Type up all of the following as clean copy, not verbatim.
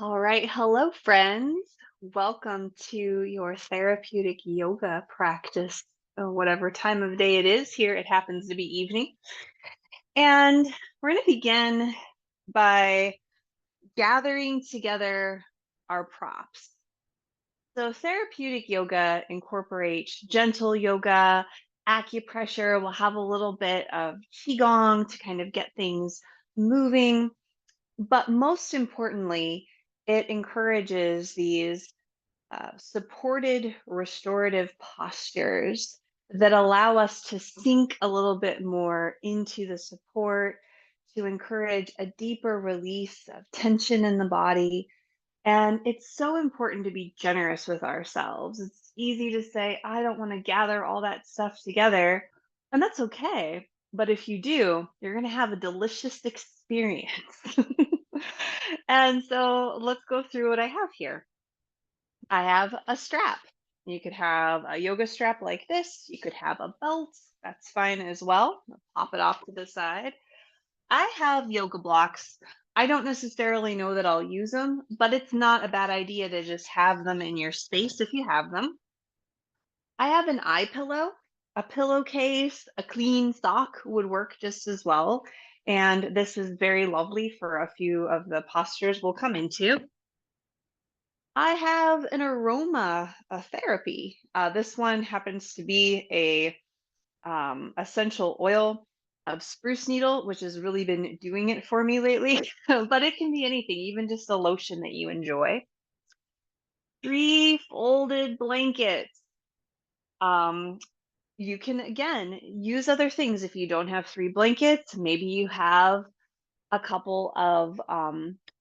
All right. Hello, friends. Welcome to your therapeutic yoga practice, whatever time of day it is. Here it happens to be evening. And we're going to begin by gathering together our props. So, therapeutic yoga incorporates gentle yoga, acupressure. We'll have a little bit of qigong to kind of get things moving. But most importantly, it encourages these supported restorative postures that allow us to sink a little bit more into the support, to encourage a deeper release of tension in the body. And it's so important to be generous with ourselves. It's easy to say, I don't want to gather all that stuff together. And that's okay. But if you do, you're going to have a delicious experience. And so let's go through what I have here. I have a strap. You could have a yoga strap like this. You could have a belt. That's fine as well. I'll pop it off to the side. I have yoga blocks. I don't necessarily know that I'll use them, but it's not a bad idea to just have them in your space if you have them. I have an eye pillow, a pillowcase, a clean sock would work just as well. And this is very lovely for a few of the postures we'll come into. I have an aroma therapy. This one happens to be a essential oil of spruce needle, which has really been doing it for me lately. But it can be anything, even just a lotion that you enjoy. Three folded blankets. Um, you can again use other things if you don't have three blankets. Maybe you have a couple of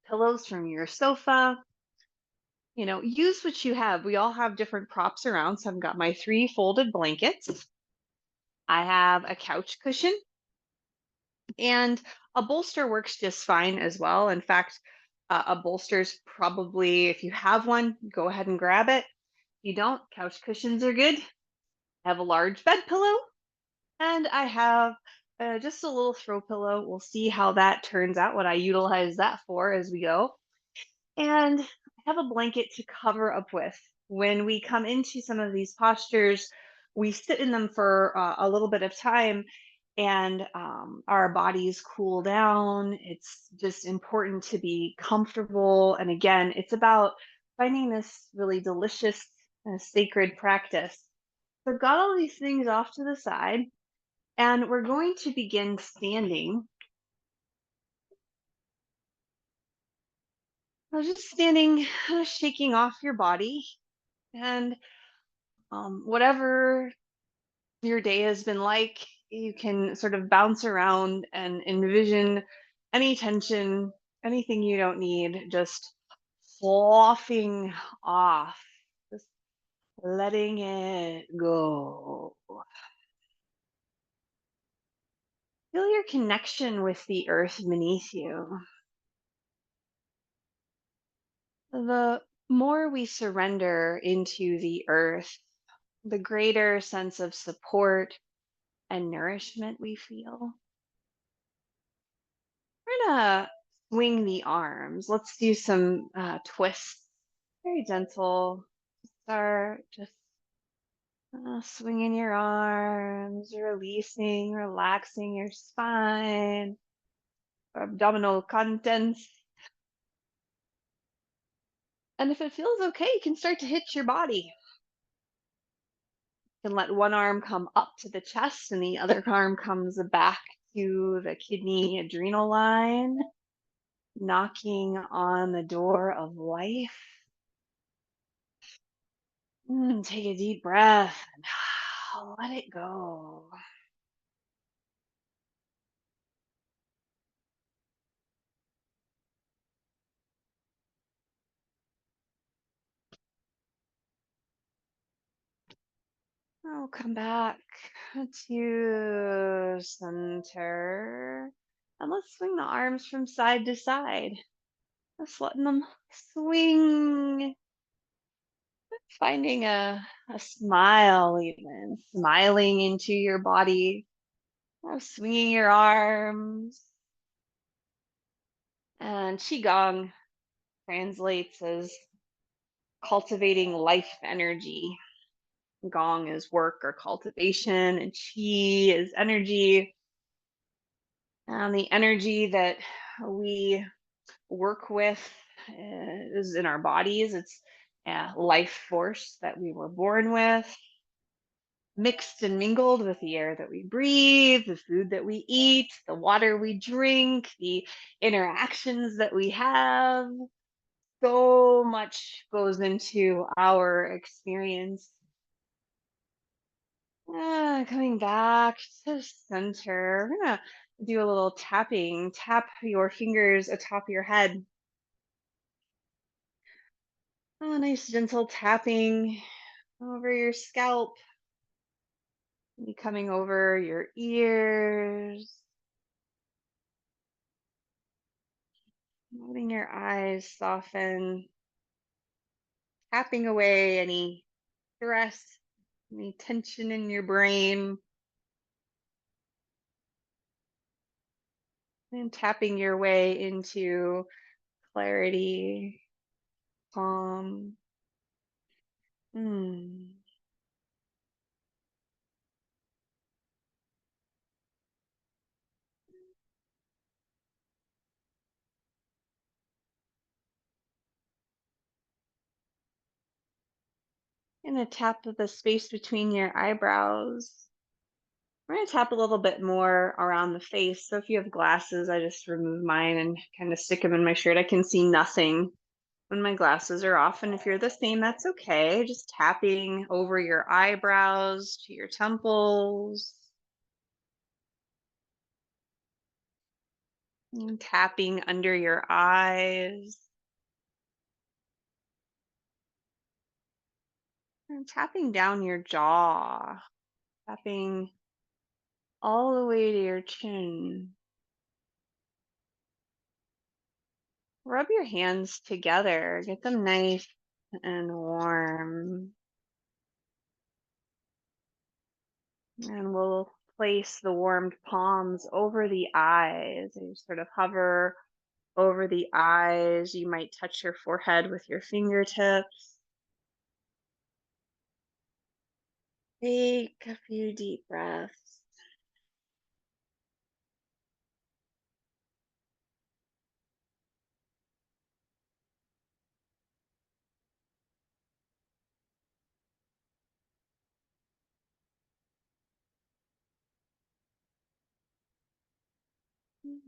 pillows from your sofa. Use what you have. We all have different props around. So I've got my three folded blankets. I have a couch cushion and a bolster works just fine as well. In fact, a bolster's probably, if you have one, go ahead and grab it. If you don't, couch cushions are good. I have a large bed pillow and I have just a little throw pillow. We'll see how that turns out, what I utilize that for as we go. And I have a blanket to cover up with. When we come into some of these postures, we sit in them for a little bit of time and our bodies cool down. It's just important to be comfortable. And again, it's about finding this really delicious, sacred practice. So I've got all these things off to the side, and we're going to begin standing. Just standing, shaking off your body. And whatever your day has been like, you can sort of bounce around and envision any tension, anything you don't need, just sloughing off, just letting it go. Feel your connection with the earth beneath you. The more we surrender into the earth, the greater sense of support and nourishment we feel. We're gonna swing the arms. Let's do some twists. Very gentle. Start just swinging your arms, releasing, relaxing your spine, abdominal contents. And if it feels okay, you can start to hit your body. You can let one arm come up to the chest and the other arm comes back to the kidney adrenal line, knocking on the door of life. Take a deep breath and let it go. I'll come back to center. And let's swing the arms from side to side. Just letting them swing. Finding a smile, even smiling into your body. Swinging your arms. And Qigong translates as cultivating life energy. Gong is work or cultivation, and chi is energy. And the energy that we work with is in our bodies. It's life force that we were born with, mixed and mingled with the air that we breathe, the food that we eat, the water we drink, the interactions that we have. So much goes into our experience. Coming back to center, we're gonna do a little tapping. Tap your fingers atop your head. Oh, nice gentle tapping over your scalp, maybe coming over your ears, letting your eyes soften, tapping away any stress, any tension in your brain, and tapping your way into clarity, calm. Hmm. Gonna tap the space between your eyebrows. We're gonna tap a little bit more around the face. So if you have glasses, I just remove mine and kind of stick them in my shirt. I can see nothing when my glasses are off. And if you're the same, that's okay. Just tapping over your eyebrows to your temples, and tapping under your eyes, and tapping down your jaw, tapping all the way to your chin. Rub your hands together, get them nice and warm. And we'll place the warmed palms over the eyes. And you sort of hover over the eyes. You might touch your forehead with your fingertips. Take a few deep breaths.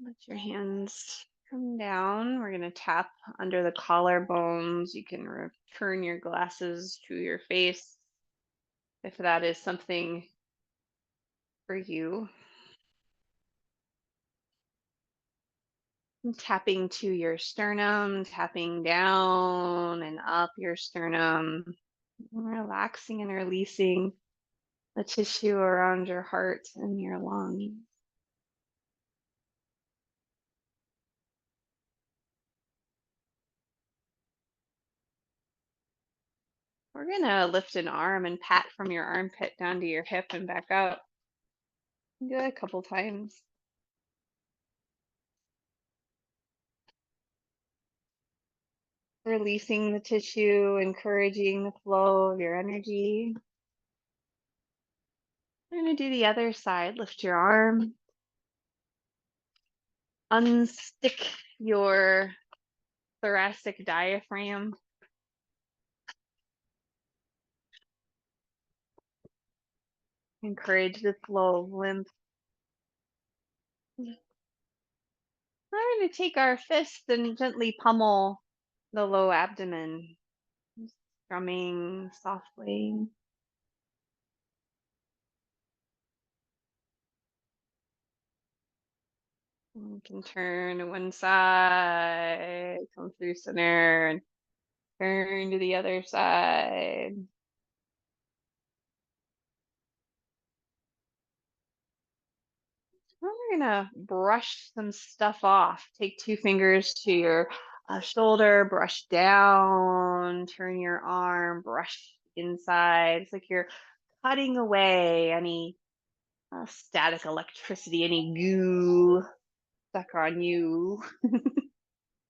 Let your hands come down. We're going to tap under the collarbones. You can return your glasses to your face if that is something for you. Tapping to your sternum, tapping down and up your sternum, relaxing and releasing the tissue around your heart and your lungs. We're going to lift an arm and pat from your armpit down to your hip and back up. Do that a couple times. Releasing the tissue, encouraging the flow of your energy. We're going to do the other side. Lift your arm. Unstick your thoracic diaphragm. Encourage the flow of lymph. We're going to take our fist and gently pummel the low abdomen, strumming softly. You can turn to one side, come through center, and turn to the other side. We're gonna brush some stuff off. Take two fingers to your shoulder, brush down, turn your arm, brush inside. It's like you're cutting away any static electricity, any goo stuck on you.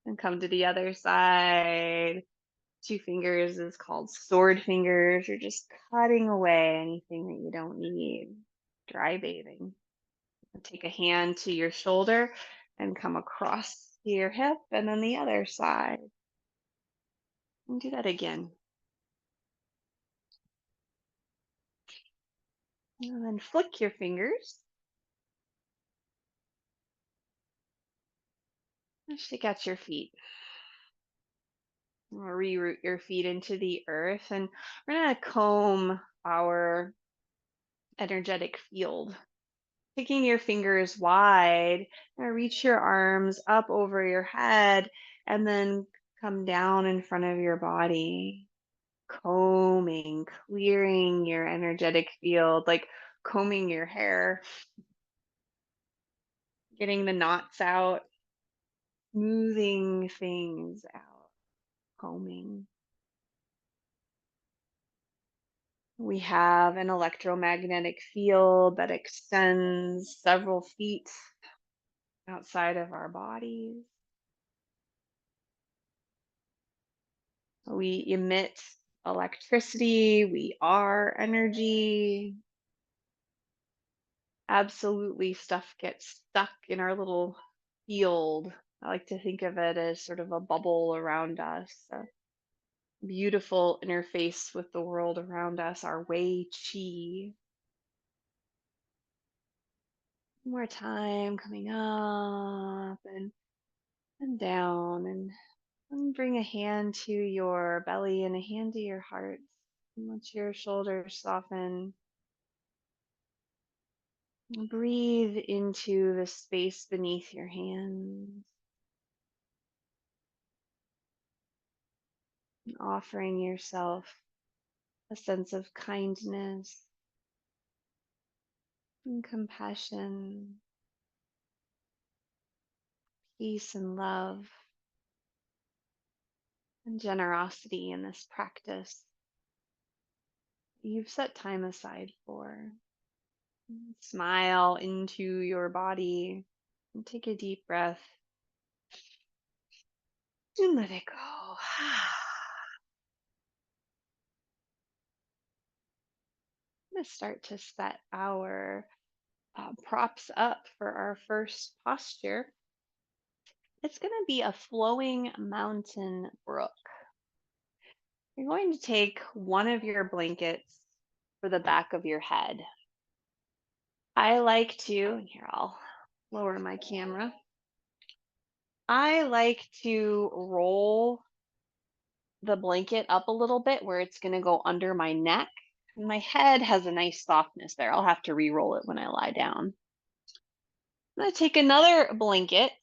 And come to the other side. Two fingers is called sword fingers. You're just cutting away anything that you don't need. Dry bathing. Take a hand to your shoulder and come across to your hip and then the other side. And do that again. And then flick your fingers. And shake out your feet. Reroot your feet into the earth. And we're going to comb our energetic field. Taking your fingers wide, reach your arms up over your head and then come down in front of your body, combing, clearing your energetic field, like combing your hair, getting the knots out, smoothing things out, combing. We have an electromagnetic field that extends several feet outside of our bodies. We emit electricity, we are energy. Absolutely, stuff gets stuck in our little field. I like to think of it as sort of a bubble around us, a beautiful interface with the world around us, our Wei Chi. More time coming up and down and bring a hand to your belly and a hand to your heart. And let your shoulders soften. Breathe into the space beneath your hands, offering yourself a sense of kindness and compassion, peace and love, and generosity in this practice you've set time aside for. Smile into your body and take a deep breath and let it go. I'm going to start to set our props up for our first posture. It's going to be a flowing mountain brook. You're going to take one of your blankets for the back of your head. I like to, and here I'll lower my camera. I like to roll the blanket up a little bit where it's going to go under my neck. And my head has a nice softness there. I'll have to re-roll it when I lie down. I'm going to take another blanket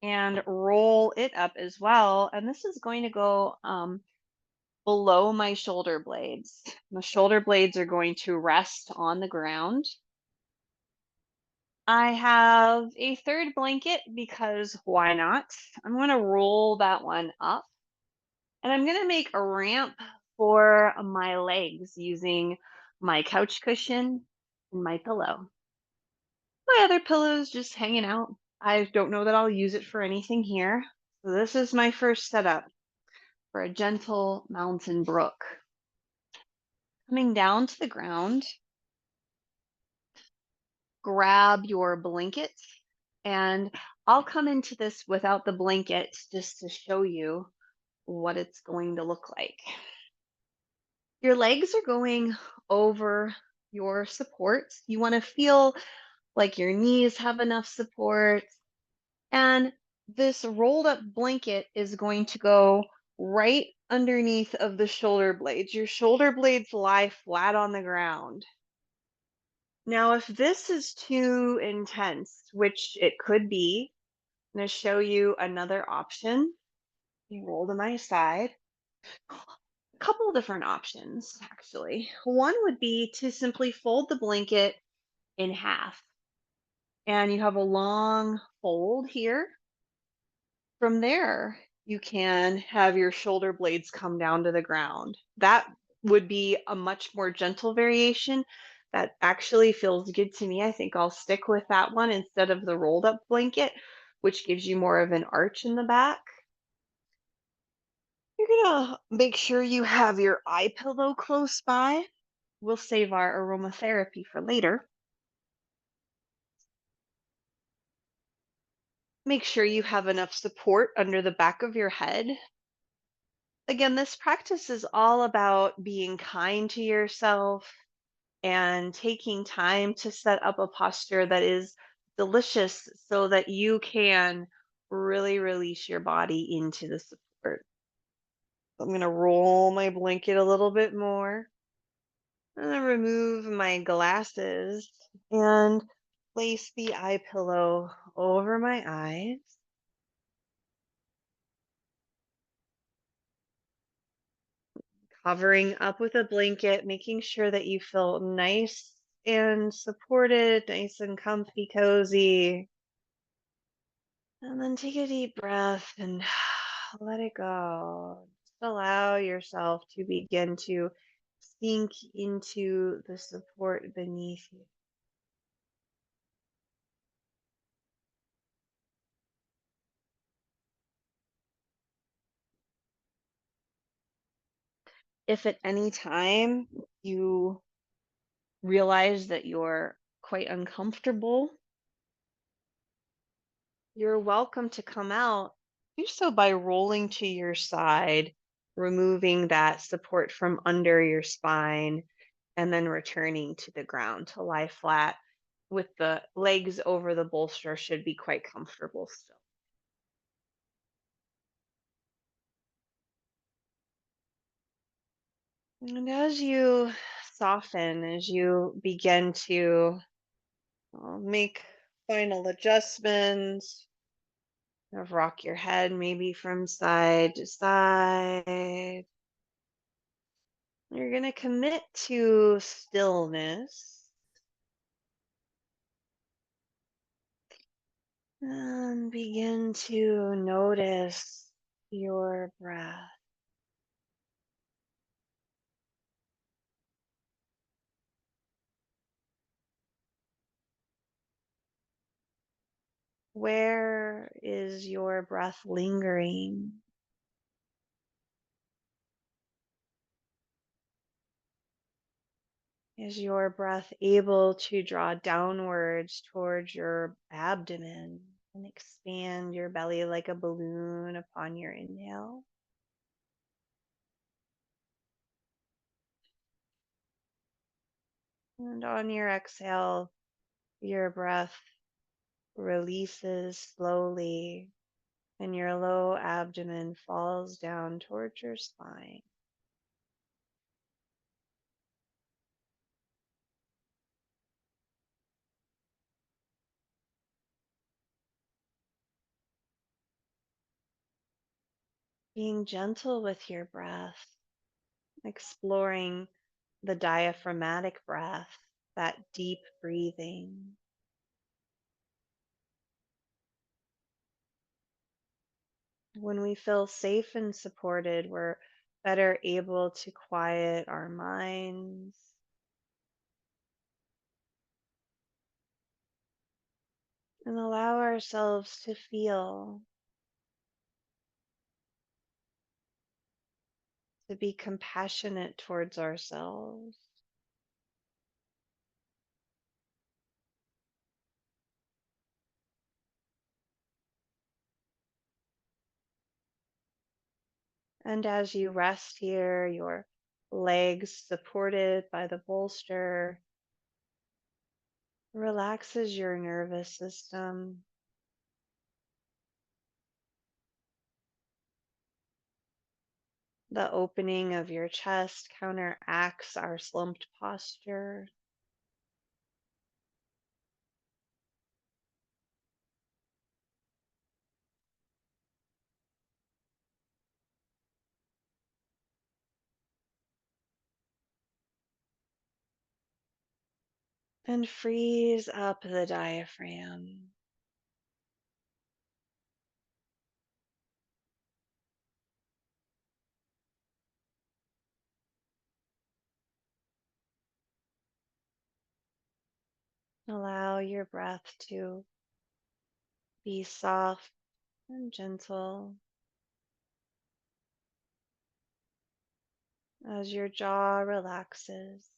and roll it up as well. And this is going to go below my shoulder blades. The shoulder blades are going to rest on the ground. I have a third blanket because why not? I'm going to roll that one up and I'm going to make a ramp for my legs using my couch cushion and my pillow. My other pillow is just hanging out. I don't know that I'll use it for anything here. So this is my first setup for a gentle mountain brook. Coming down to the ground, grab your blanket, and I'll come into this without the blanket just to show you what it's going to look like. Your legs are going over your supports. You want to feel like your knees have enough support. And this rolled up blanket is going to go right underneath of the shoulder blades. Your shoulder blades lie flat on the ground. Now, if this is too intense, which it could be, I'm going to show you another option. You roll to my side. A couple different options, actually. One would be to simply fold the blanket in half, and you have a long fold here. From there, you can have your shoulder blades come down to the ground. That would be a much more gentle variation. That actually feels good to me. I think I'll stick with that one instead of the rolled up blanket, which gives you more of an arch in the back. You're gonna make sure you have your eye pillow close by. We'll save our aromatherapy for later. Make sure you have enough support under the back of your head. Again, this practice is all about being kind to yourself and taking time to set up a posture that is delicious so that you can really release your body into the support. I'm going to roll my blanket a little bit more. I'm going to remove my glasses and place the eye pillow over my eyes, covering up with a blanket, making sure that you feel nice and supported, nice and comfy, cozy. And then take a deep breath and let it go. Just allow yourself to begin to sink into the support beneath you. If at any time you realize that you're quite uncomfortable, you're welcome to come out. Do so by rolling to your side, removing that support from under your spine, and then returning to the ground to lie flat with the legs over the bolster should be quite comfortable still. And as you soften, as you begin to make final adjustments, rock your head maybe from side to side, you're going to commit to stillness and begin to notice your breath. Where is your breath lingering? Is your breath able to draw downwards towards your abdomen and expand your belly like a balloon upon your inhale? And on your exhale, your breath releases slowly and your low abdomen falls down towards your spine. Being gentle with your breath, exploring the diaphragmatic breath, that deep breathing. When we feel safe and supported, we're better able to quiet our minds and allow ourselves to feel, to be compassionate towards ourselves. And as you rest here, your legs supported by the bolster relaxes your nervous system. The opening of your chest counteracts our slumped posture. And frees up the diaphragm. Allow your breath to be soft and gentle. as your jaw relaxes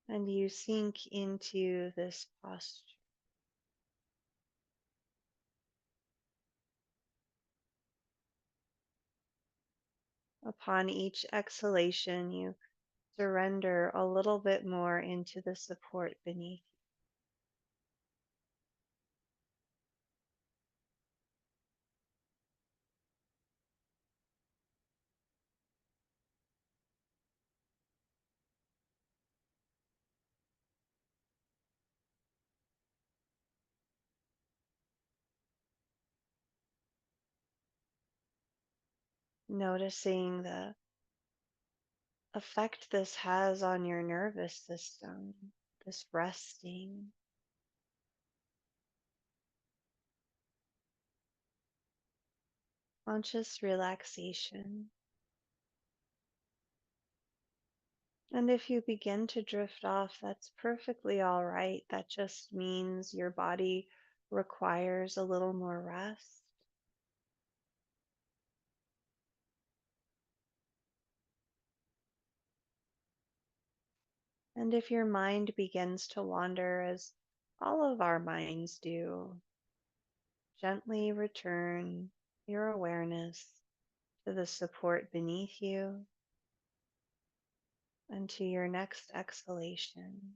and you sink into this posture. Upon each exhalation, you surrender a little bit more into the support beneath, noticing the effect this has on your nervous system, this resting, conscious relaxation. And if you begin to drift off, that's perfectly all right. That just means your body requires a little more rest. And if your mind begins to wander, as all of our minds do, gently return your awareness to the support beneath you and to your next exhalation.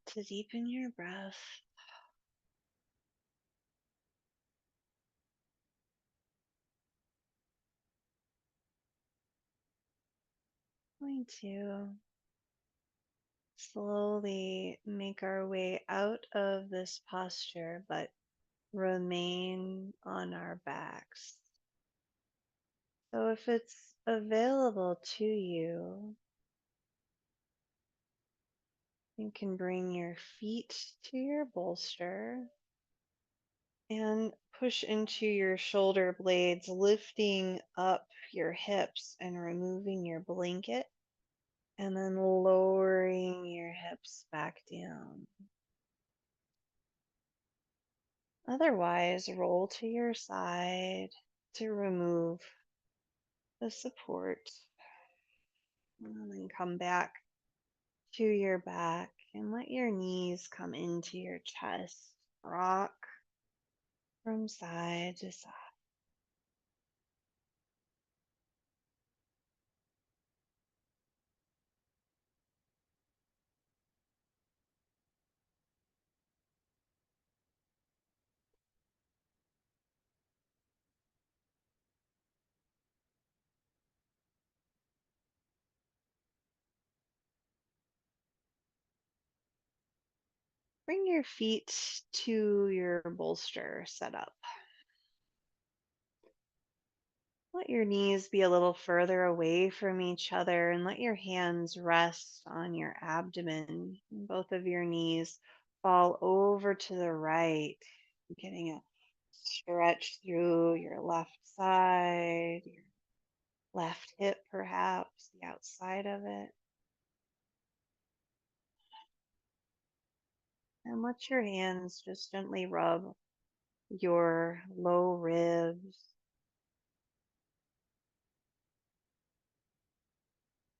to deepen your breath. Going to slowly make our way out of this posture, but remain on our backs. So if it's available to you, you can bring your feet to your bolster and push into your shoulder blades, lifting up your hips and removing your blanket, and then lowering your hips back down. Otherwise, roll to your side to remove the support, and then come back to your back and let your knees come into your chest. Rock from side to side. Bring your feet to your bolster setup. Let your knees be a little further away from each other and let your hands rest on your abdomen. Both of your knees fall over to the right, getting a stretch through your left side, your left hip, perhaps the outside of it. And let your hands just gently rub your low ribs,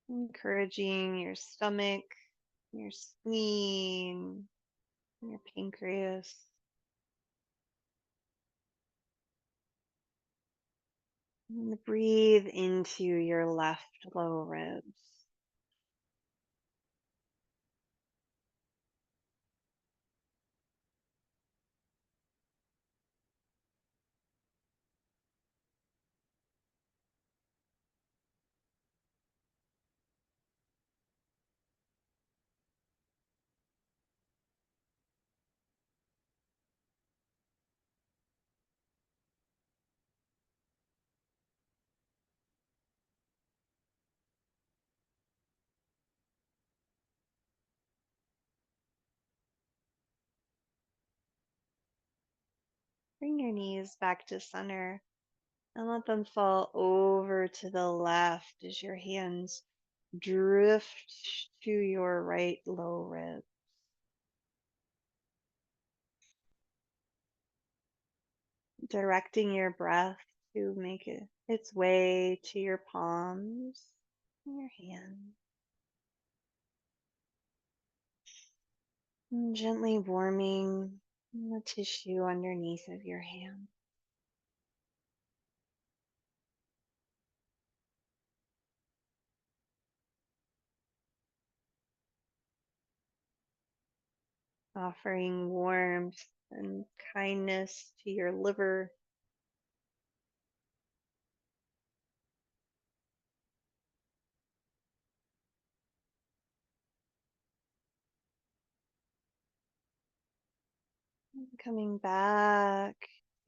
encouraging your stomach, your spleen, your pancreas. And breathe into your left low ribs. Bring your knees back to center and let them fall over to the left as your hands drift to your right low rib. Directing your breath to make it its way to your palms and your hands. And gently warming the tissue underneath of your hand. Offering warmth and kindness to your liver. Coming back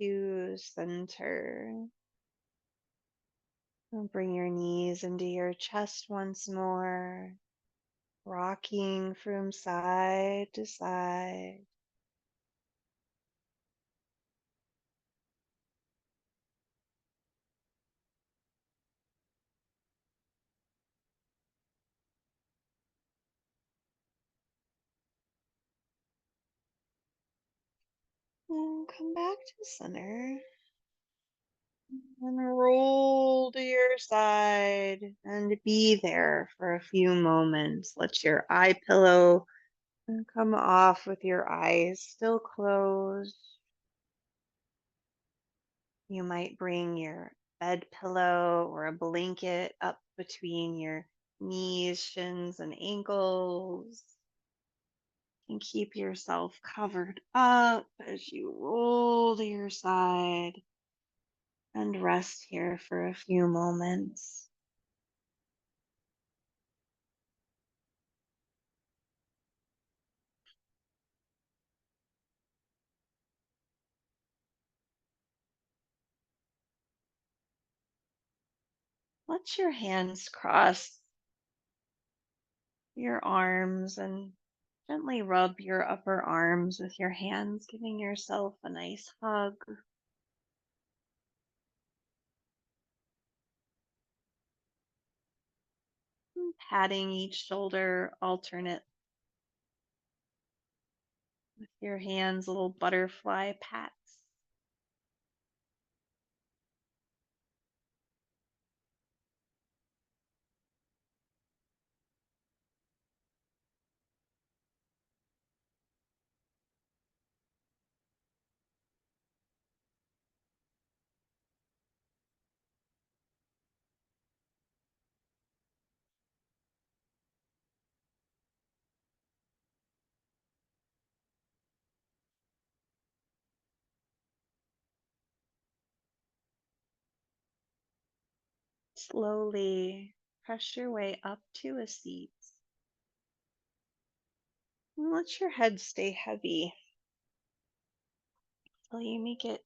to center. And bring your knees into your chest once more, rocking from side to side. And come back to center. And roll to your side and be there for a few moments. Let your eye pillow come off with your eyes still closed. You might bring your bed pillow or a blanket up between your knees, shins, and ankles. And keep yourself covered up as you roll to your side and rest here for a few moments. Let your hands cross your arms and gently rub your upper arms with your hands, giving yourself a nice hug. And patting each shoulder alternate with your hands, little butterfly pats. Slowly press your way up to a seat. And let your head stay heavy till you make it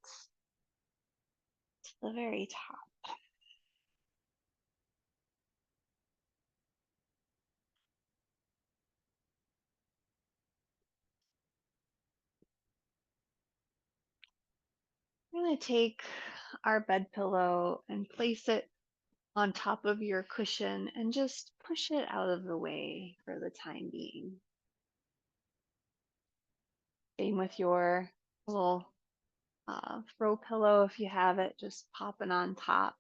to the very top. We're going to take our bed pillow and place it on top of your cushion and just push it out of the way for the time being. Same with your little throw pillow if you have it, just popping on top.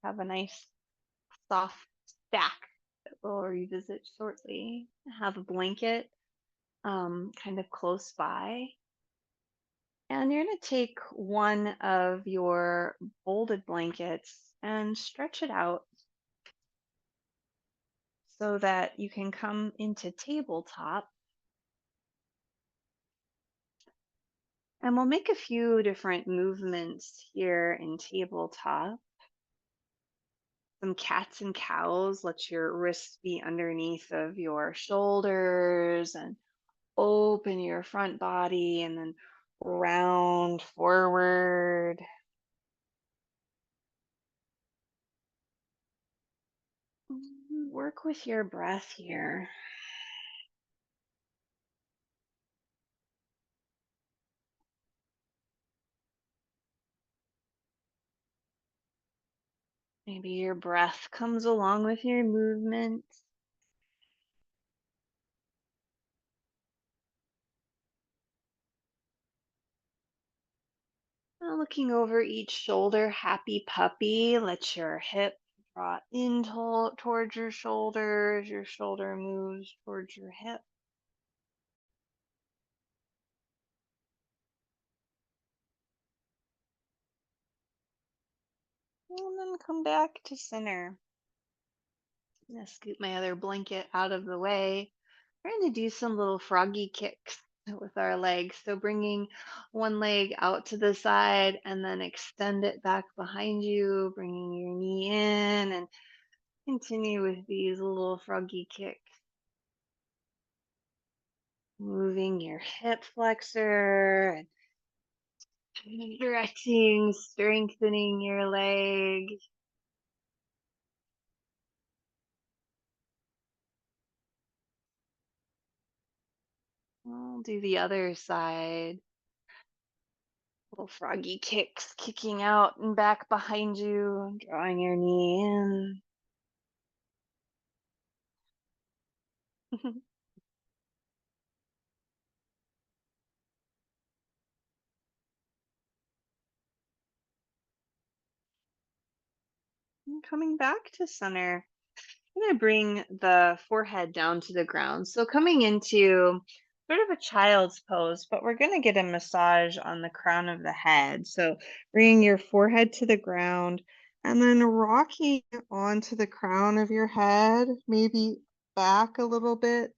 Have a nice soft stack that we'll revisit shortly. Have a blanket kind of close by. And you're going to take one of your folded blankets and stretch it out so that you can come into tabletop. And we'll make a few different movements here in tabletop. Some cats and cows. Let your wrists be underneath of your shoulders and open your front body and then round forward. Work with your breath here. Maybe your breath comes along with your movement. Looking over each shoulder, happy puppy. Let your hip draw in towards your shoulders. Your shoulder moves towards your hip. And then come back to center. I'm going to scoot my other blanket out of the way. We're going to do some little froggy kicks with our legs. So bringing one leg out to the side and then extend it back behind you, bringing your knee in and continue with these little froggy kicks. Moving your hip flexor and stretching, strengthening your leg. I'll do the other side. Little froggy kicks, kicking out and back behind you, drawing your knee in. And coming back to center, I'm going to bring the forehead down to the ground. So coming into sort of a child's pose, but we're going to get a massage on the crown of the head. So bringing your forehead to the ground and then rocking onto the crown of your head, maybe back a little bit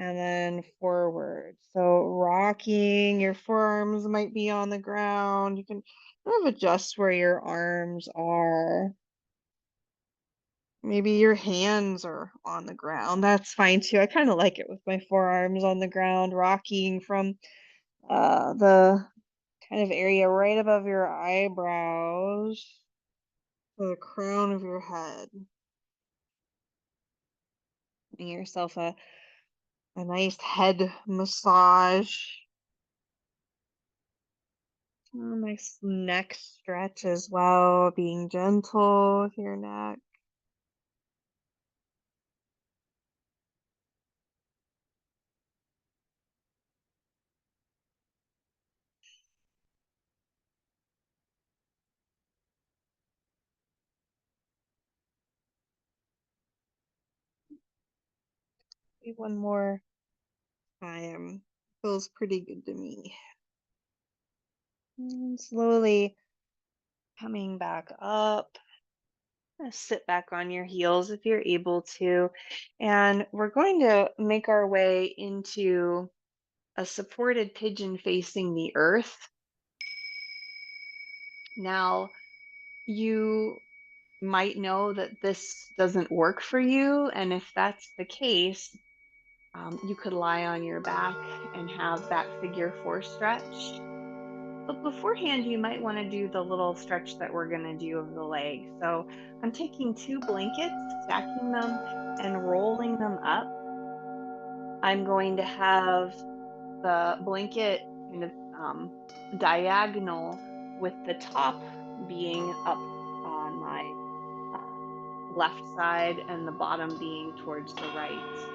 and then forward. So rocking, your forearms might be on the ground. You can kind of adjust where your arms are. Maybe your hands are on the ground. That's fine too. I kind of like it with my forearms on the ground, rocking from the kind of area right above your eyebrows to the crown of your head. Giving yourself a nice head massage. A nice neck stretch as well, being gentle with your neck. Maybe one more time. Feels pretty good to me. And slowly coming back up. Sit back on your heels if you're able to. And we're going to make our way into a supported pigeon facing the earth. Now, you might know that this doesn't work for you. And if that's the case, you could lie on your back and have that figure four stretch. But beforehand, you might want to do the little stretch that we're going to do of the leg. So I'm taking two blankets, stacking them, and rolling them up. I'm going to have the blanket kind of diagonal with the top being up on my uh, left side and the bottom being towards the right.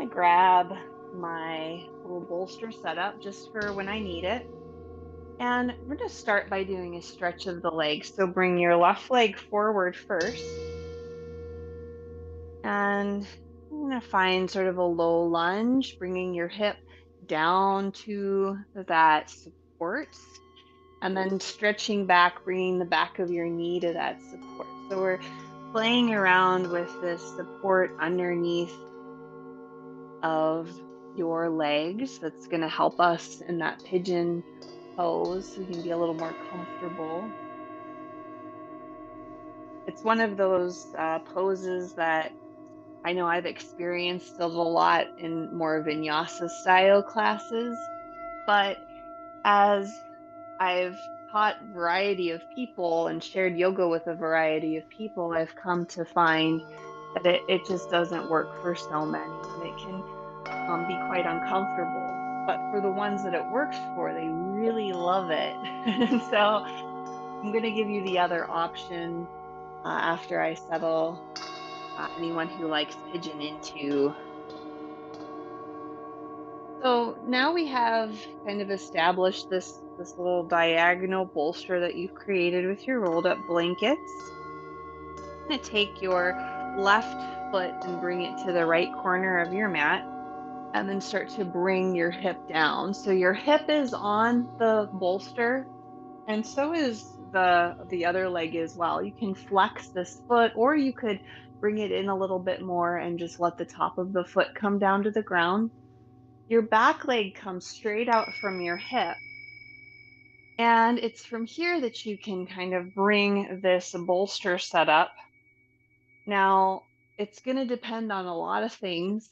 I grab my little bolster setup just for when I need it. And we're going to start by doing a stretch of the legs. So bring your left leg forward first. And I'm going to find sort of a low lunge, bringing your hip down to that support. And then stretching back, bringing the back of your knee to that support. So we're playing around with this support underneath of your legs. That's going to help us in that pigeon pose so we can be a little more comfortable. It's one of those poses that I know I've experienced a lot in more vinyasa style classes, but as I've taught variety of people and shared yoga with a variety of people, I've come to find that it just doesn't work for so many, and it can be quite uncomfortable. But for the ones that it works for, they really love it. And so I'm going to give you the other option after I settle anyone who likes pigeon into. So now we have kind of established this little diagonal bolster that you've created with your rolled up blankets. I'm going to take your left foot and bring it to the right corner of your mat and then start to bring your hip down. So your hip is on the bolster and so is the other leg as well. You can flex this foot or you could bring it in a little bit more and just let the top of the foot come down to the ground. Your back leg comes straight out from your hip. And it's from here that you can kind of bring this bolster set up. Now, it's going to depend on a lot of things,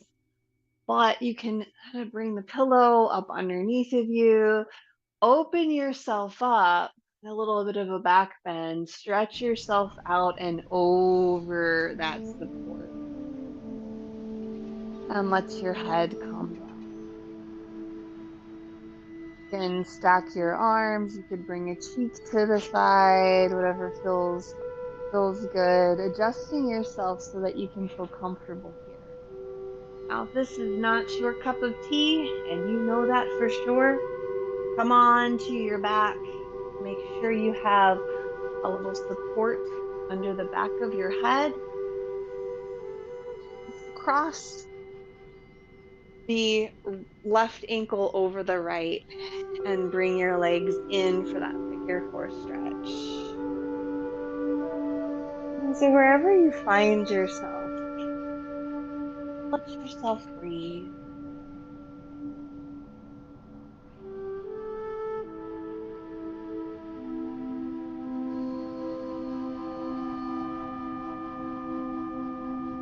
but you can kind of bring the pillow up underneath of you, open yourself up, a little bit of a back bend, stretch yourself out and over that support, and let your head come down. You can stack your arms, you could bring a cheek to the side, whatever feels good, adjusting yourself so that you can feel comfortable here. Now, if this is not your cup of tea, and you know that for sure, come on to your back. Make sure you have a little support under the back of your head. Cross the left ankle over the right and bring your legs in for that figure four stretch. And so wherever you find yourself, Let yourself breathe.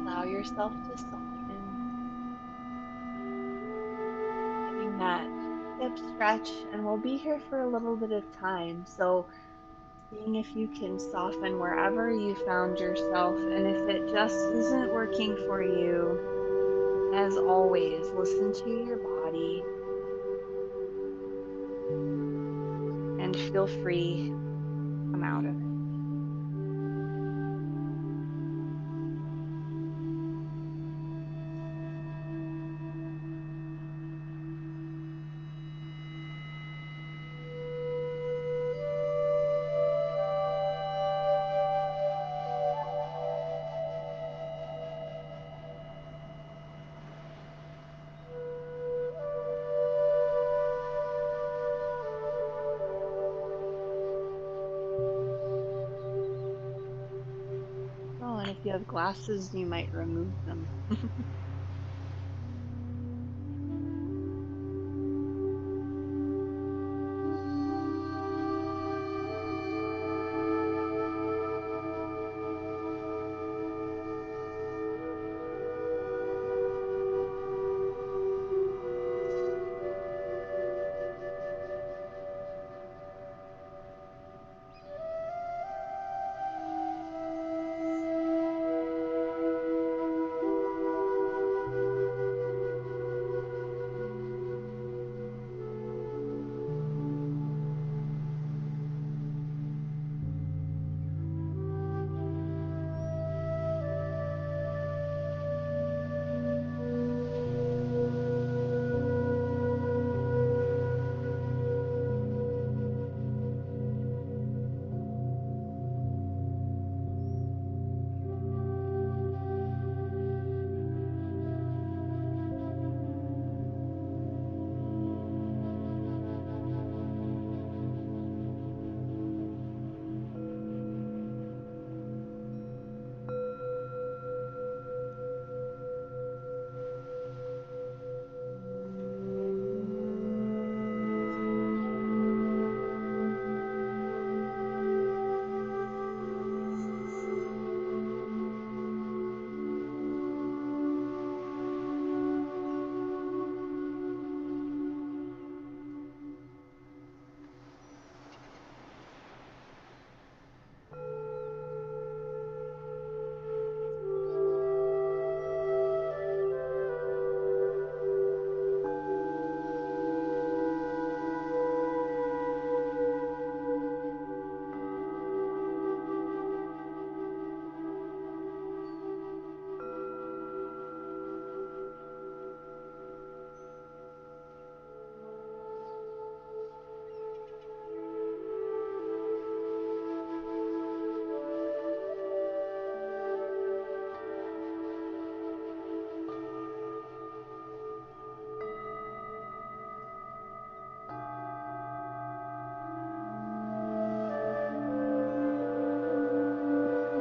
Allow yourself to soften, getting that hip stretch, and we'll be here for a little bit of time. So, seeing if you can soften wherever you found yourself, and if it just isn't working for you, as always, listen to your body and feel free to come out of it. Oh, and if you have glasses, you might remove them.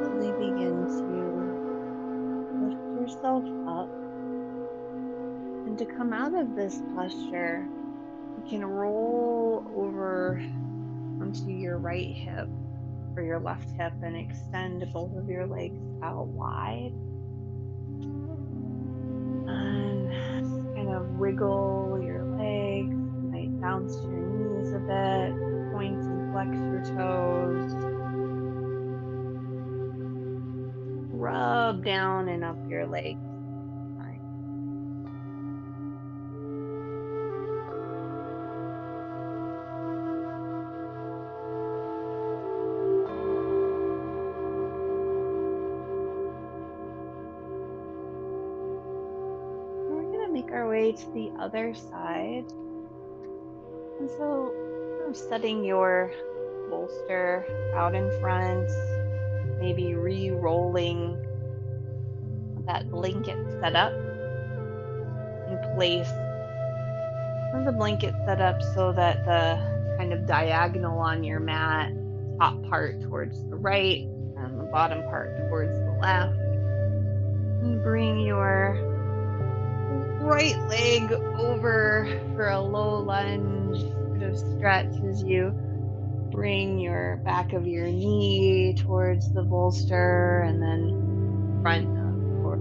Slowly begin to lift yourself up. And to come out of this posture, you can roll over onto your right hip or your left hip and extend both of your legs out wide. And kind of wiggle your legs. You might bounce your knees a bit, point and flex your toes, rub down and up your legs. Fine. And we're going to make our way to the other side. And so, kind of setting your bolster out in front, maybe re rolling that blanket setup in place. And the blanket set up so that the kind of diagonal on your mat, the top part towards the right and the bottom part towards the left. And bring your right leg over for a low lunge, sort of stretch as you bring your back of your knee towards the bolster, and then front of your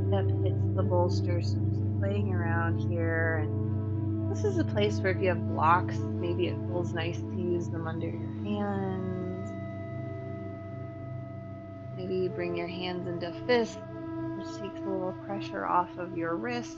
left hip hits the bolster. So just playing around here. And this is a place where if you have blocks, maybe it feels nice to use them under your hands. Maybe you bring your hands into fists, which takes a little pressure off of your wrist.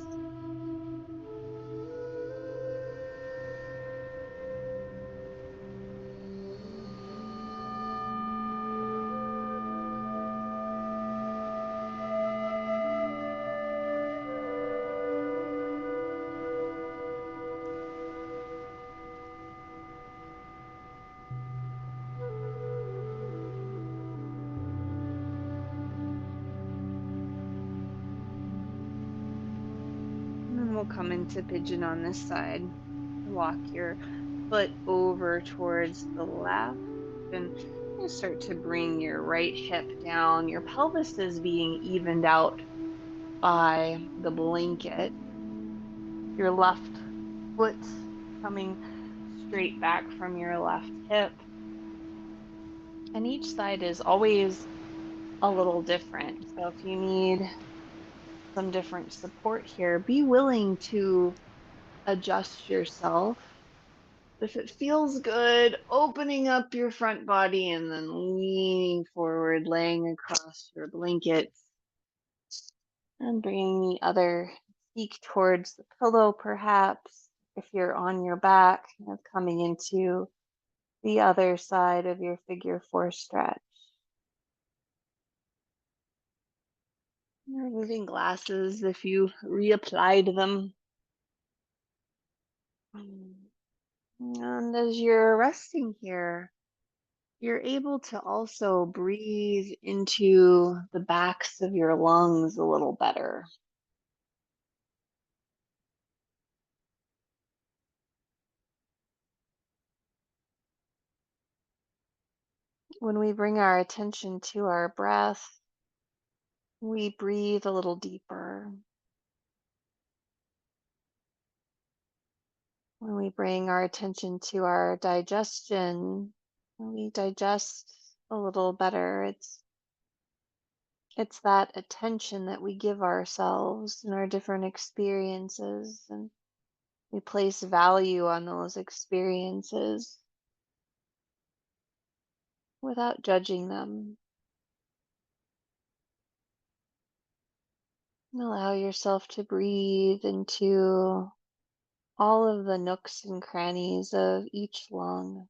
And then we'll come into pigeon on this side. Walk your foot over towards the left and you start to bring your right hip down. Your pelvis is being evened out by the blanket. Your left foot coming straight back from your left hip. And each side is always a little different. So if you need some different support here, be willing to adjust yourself. If it feels good, opening up your front body and then leaning forward, laying across your blanket and bringing the other cheek towards the pillow, perhaps. If you're on your back, kind of coming into the other side of your figure four stretch. Removing glasses if you reapplied them. And as you're resting here, you're able to also breathe into the backs of your lungs a little better. When we bring our attention to our breath, we breathe a little deeper. When we bring our attention to our digestion, we digest a little better. It's that attention that we give ourselves in our different experiences, and we place value on those experiences without judging them. And allow yourself to breathe into all of the nooks and crannies of each lung.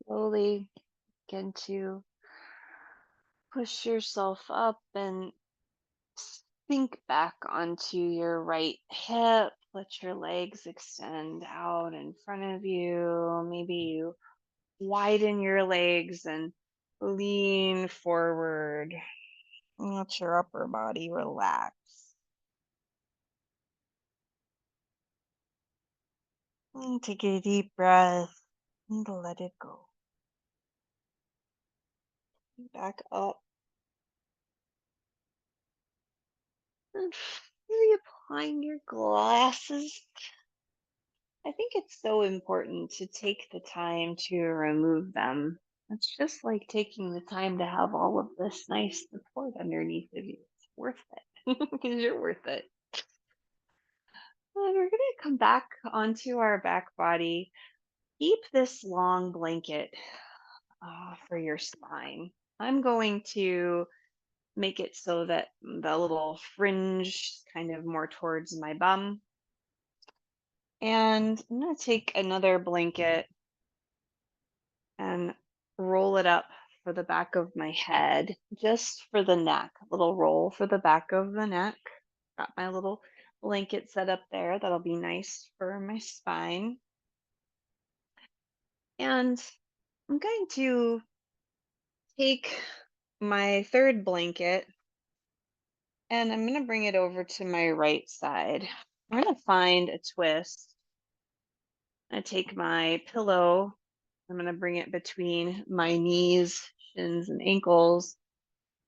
Slowly begin to push yourself up and sink back onto your right hip. Let your legs extend out in front of you. Maybe you widen your legs and lean forward. Let your upper body relax. And take a deep breath and let it go. Back up. And reapplying your glasses. I think it's so important to take the time to remove them. It's just like taking the time to have all of this nice support underneath of you. It's worth it because you're worth it. And we're going to come back onto our back body. Keep this long blanket for your spine. I'm going to make it so that the little fringe is kind of more towards my bum. And I'm going to take another blanket and roll it up for the back of my head, just for the neck. A little roll for the back of the neck. Got my little blanket set up there. That'll be nice for my spine. And I'm going to take my third blanket and I'm going to bring it over to my right side. I'm going to find a twist. I take my pillow. I'm going to bring it between my knees, shins, and ankles.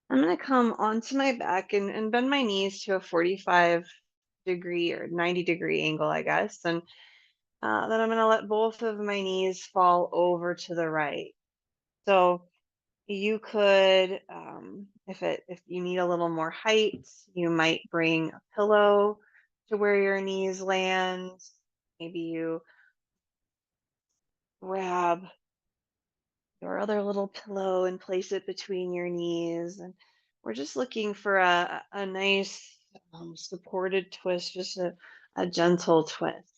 I'm going to come onto my back and bend my knees to a 45-degree or 90-degree angle, I guess. And then I'm going to let both of my knees fall over to the right. So you could, if you need a little more height, you might bring a pillow to where your knees land. Maybe you grab your other little pillow and place it between your knees. And we're just looking for a nice supported twist, just a gentle twist.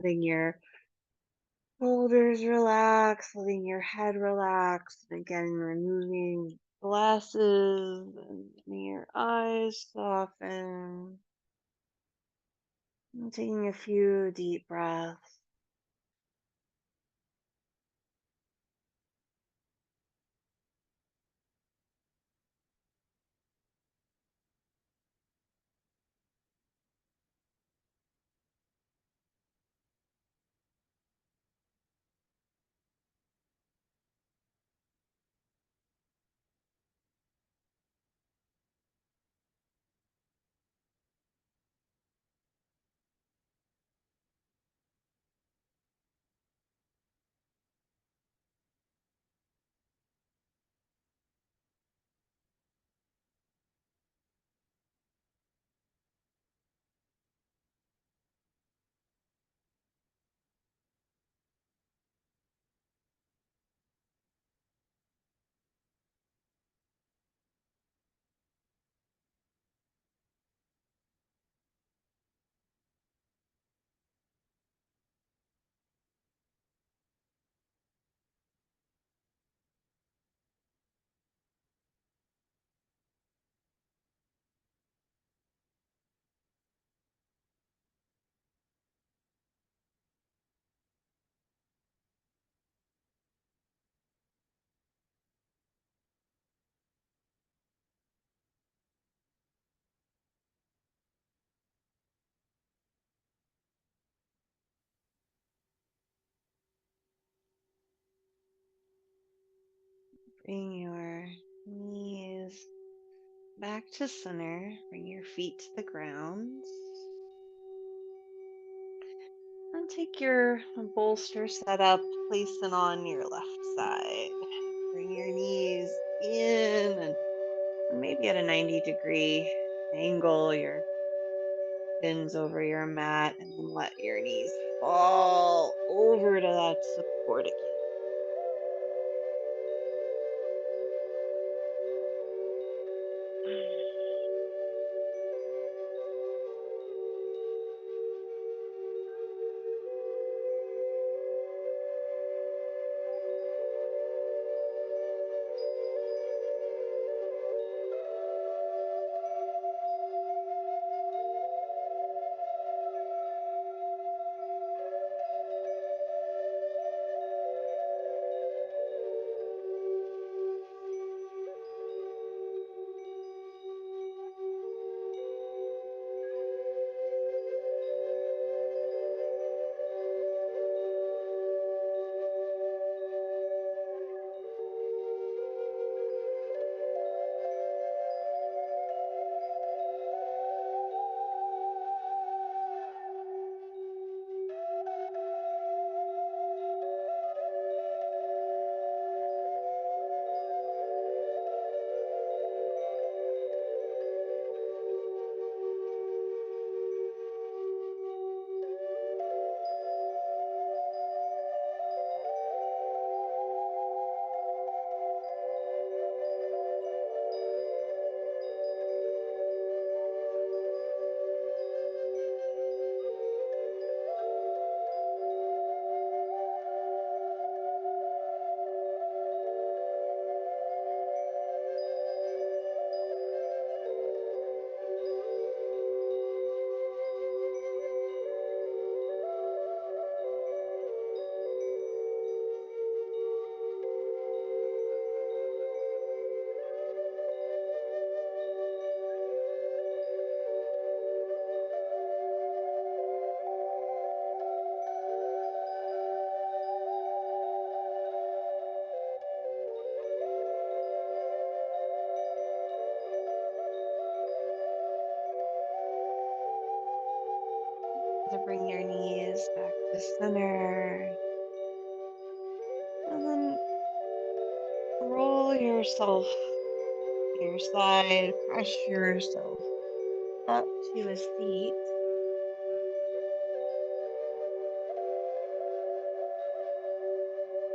Letting your shoulders relax, letting your head relax. And again, removing glasses and letting your eyes soften. And taking a few deep breaths. Bring your knees back to center. Bring your feet to the ground. And take your bolster set up, place it on your left side. Bring your knees in and maybe at a 90-degree angle, your shins over your mat, and then let your knees fall over to that support again. To bring your knees back to center. And then roll yourself to your side, press yourself up to a seat.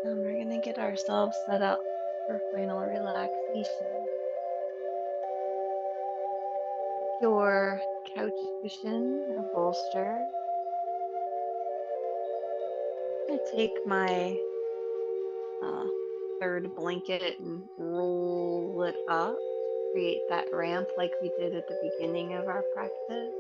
And we're going to get ourselves set up for final relaxation. Your couch cushion or bolster. I'm going to take my uh, third blanket and roll it up to create that ramp like we did at the beginning of our practice.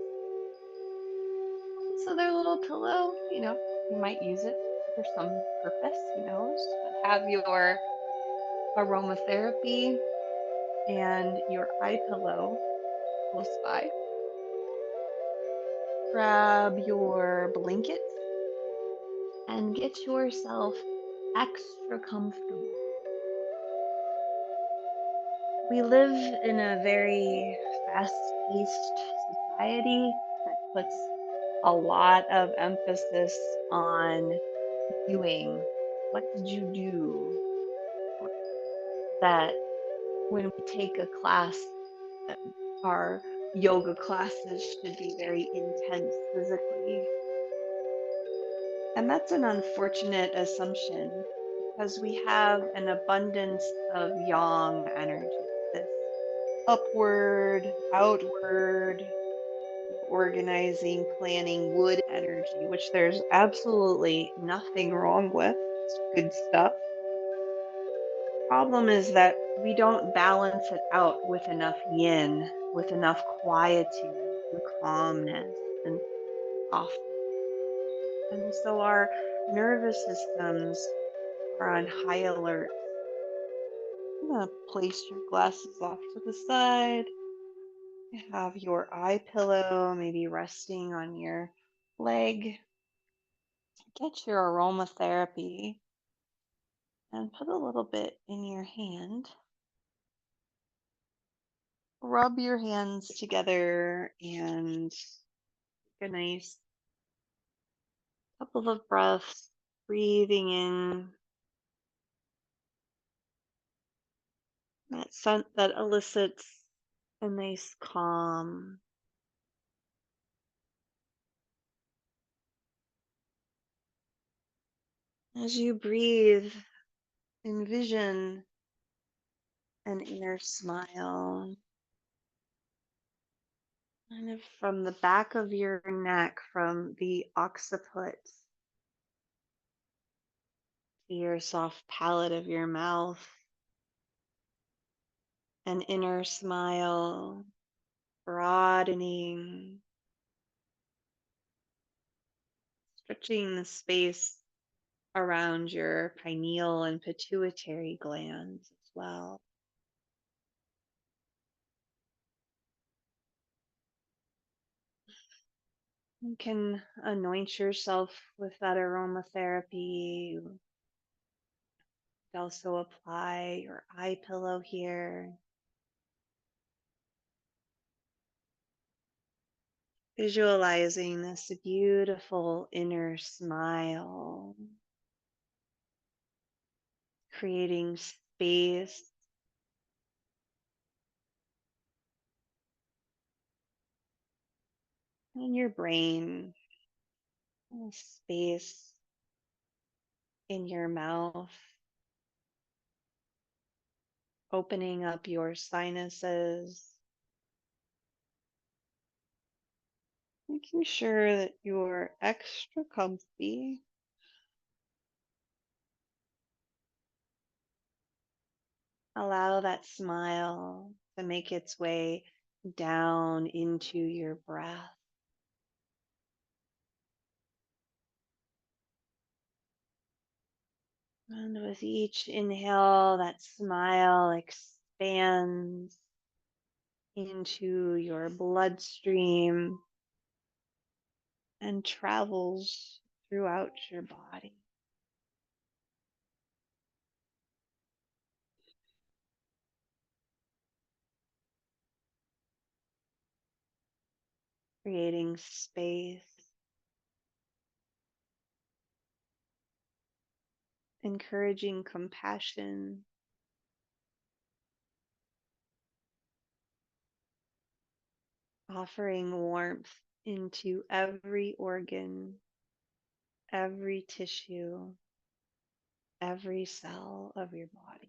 So their little pillow, you might use it for some purpose, who knows? But have your aromatherapy and your eye pillow close by. Grab your blankets and get yourself extra comfortable. We live in a very fast paced society that puts a lot of emphasis on doing. What did you do? Or that when we take a class, that our yoga classes should be very intense physically. And that's an unfortunate assumption because we have an abundance of yang energy, this upward, outward, organizing, planning, wood energy, which there's absolutely nothing wrong with. It's good stuff. Problem is that we don't balance it out with enough yin, with enough quietude and calmness and softness. And so our nervous systems are on high alert. I'm going to place your glasses off to the side. You have your eye pillow maybe resting on your leg. Get your aromatherapy and put a little bit in your hand. Rub your hands together and take a nice couple of breaths, breathing in that scent that elicits a nice calm. As you breathe, envision an inner smile, kind of from the back of your neck, from the occiput to your soft palate of your mouth, an inner smile, broadening, stretching the space around your pineal and pituitary glands as well. You can anoint yourself with that aromatherapy. You could also apply your eye pillow here. Visualizing this beautiful inner smile, creating space in your brain, space in your mouth, opening up your sinuses, making sure that you're extra comfy. Allow that smile to make its way down into your breath. And with each inhale, that smile expands into your bloodstream and travels throughout your body. Creating space encouraging compassion, offering warmth into every organ, every tissue, every cell of your body.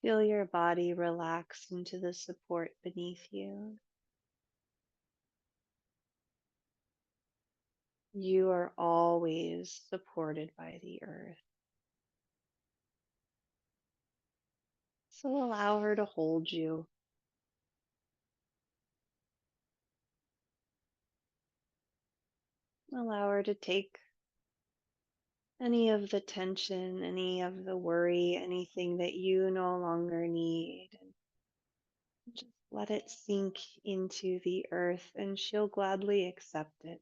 Feel your body relax into the support beneath you. You are always supported by the earth. So allow her to hold you. Allow her to take any of the tension, any of the worry, anything that you no longer need. And just let it sink into the earth, and she'll gladly accept it.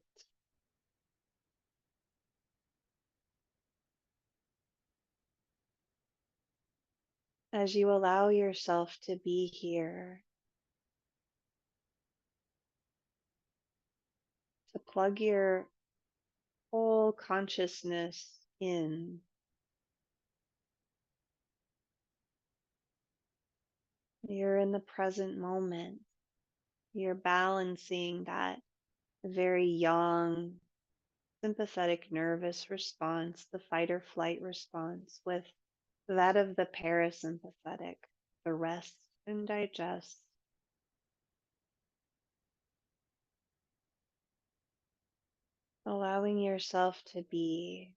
As you allow yourself to be here, to plug your whole consciousness in, you're in the present moment. You're balancing that very young, sympathetic nervous response, the fight or flight response, with that of the parasympathetic, the rest and digest, allowing yourself to be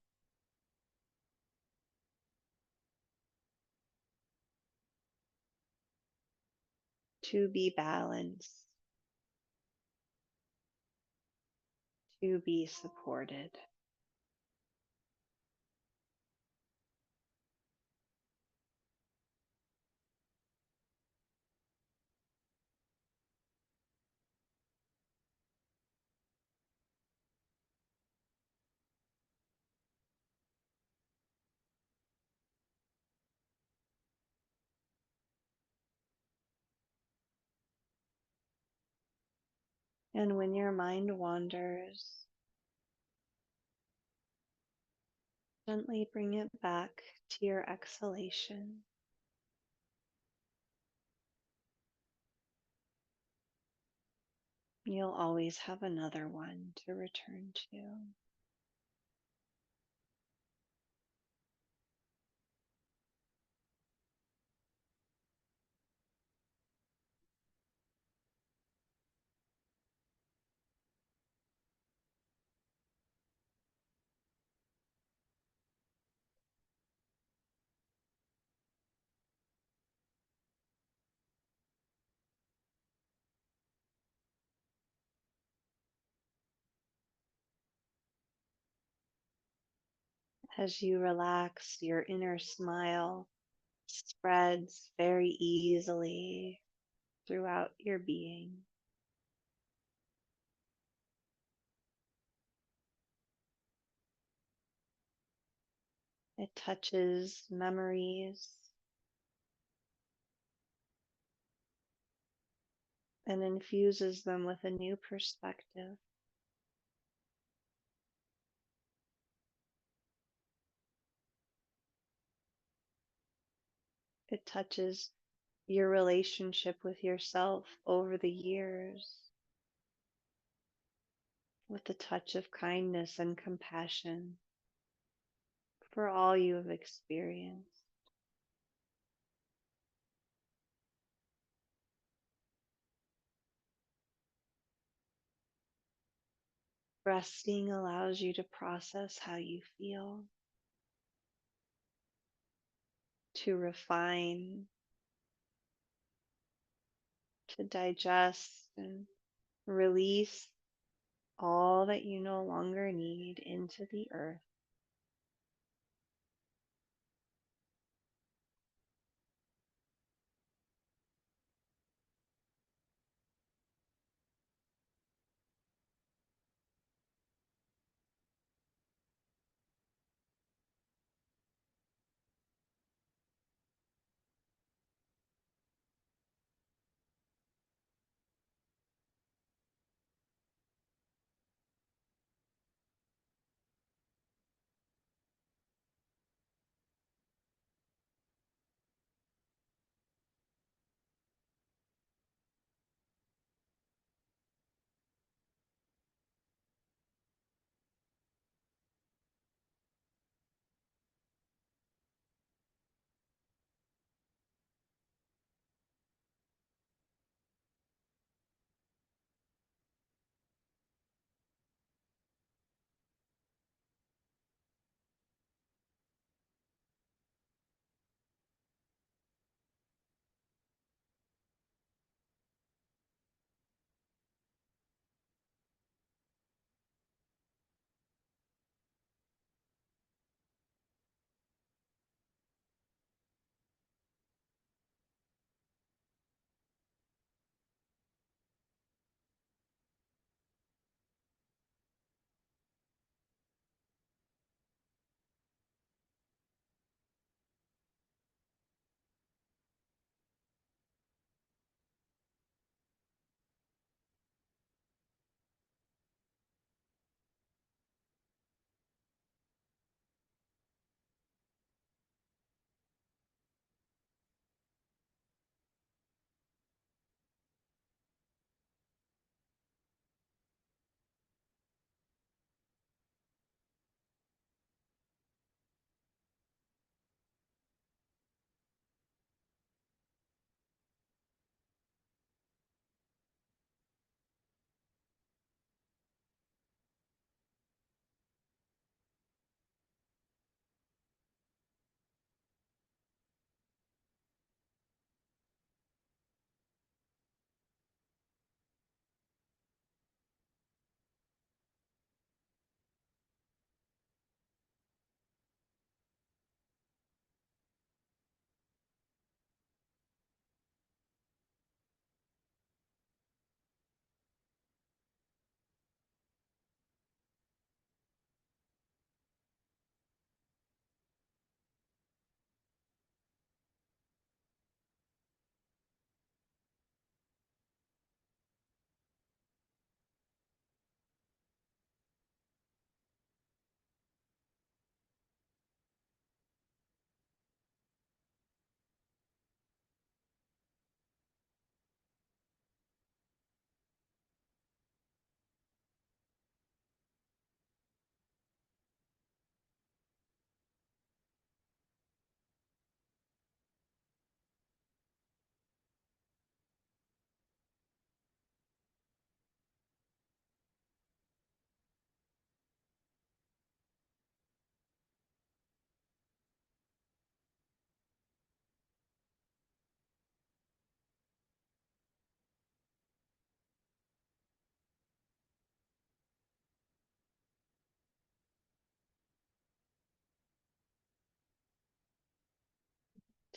balanced, to be supported. And when your mind wanders, gently bring it back to your exhalation. You'll always have another one to return to. As you relax, your inner smile spreads very easily throughout your being. It touches memories and infuses them with a new perspective. It touches your relationship with yourself over the years with a touch of kindness and compassion for all you have experienced. Resting allows you to process how you feel, to refine, to digest and release all that you no longer need into the earth.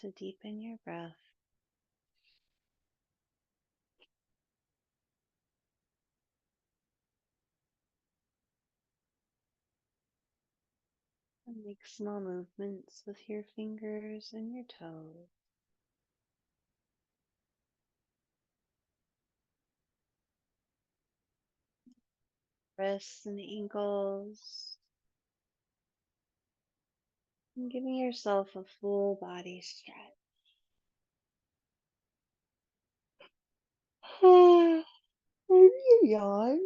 to deepen your breath. And make small movements with your fingers and your toes. Wrists and ankles. And giving yourself a full body stretch. Maybe yawn.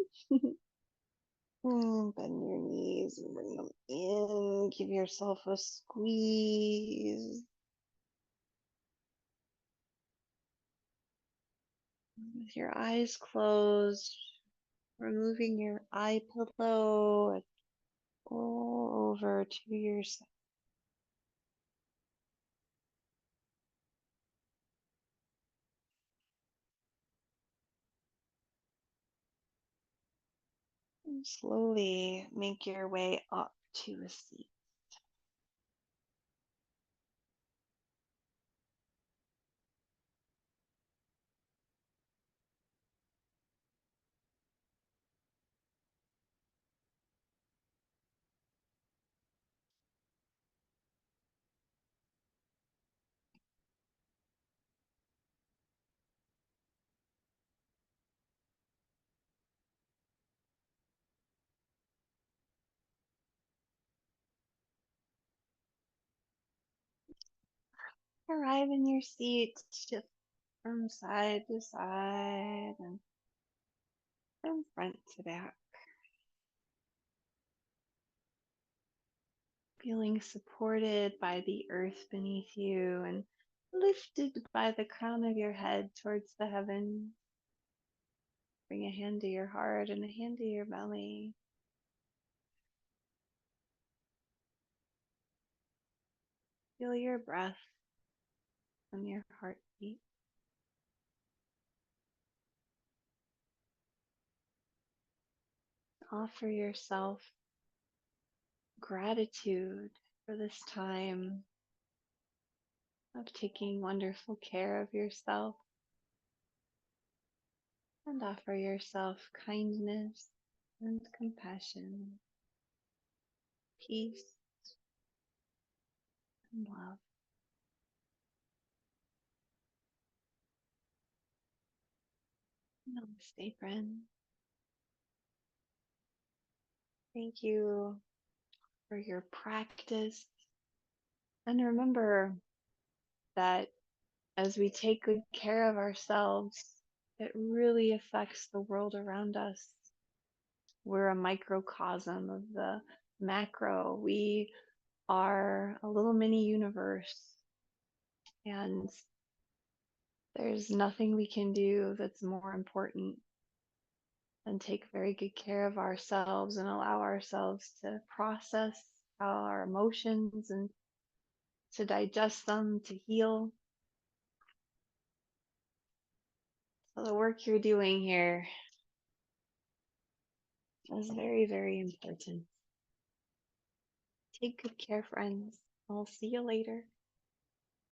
Bend your knees and bring them in. Give yourself a squeeze. With your eyes closed, removing your eye pillow and roll over to your side. And slowly make your way up to a seat. Arrive in your seat, shift from side to side and from front to back. Feeling supported by the earth beneath you and lifted by the crown of your head towards the heavens. Bring a hand to your heart and a hand to your belly. Feel your breath and your heartbeat. Offer yourself gratitude for this time of taking wonderful care of yourself, and offer yourself kindness and compassion, peace and love. Namaste, friend. Thank you for your practice. And remember that as we take good care of ourselves, it really affects the world around us. We're a microcosm of the macro. We are a little mini universe, and there's nothing we can do that's more important than take very good care of ourselves and allow ourselves to process our emotions and to digest them, to heal. So the work you're doing here is very, very important. Take good care, friends. I'll see you later.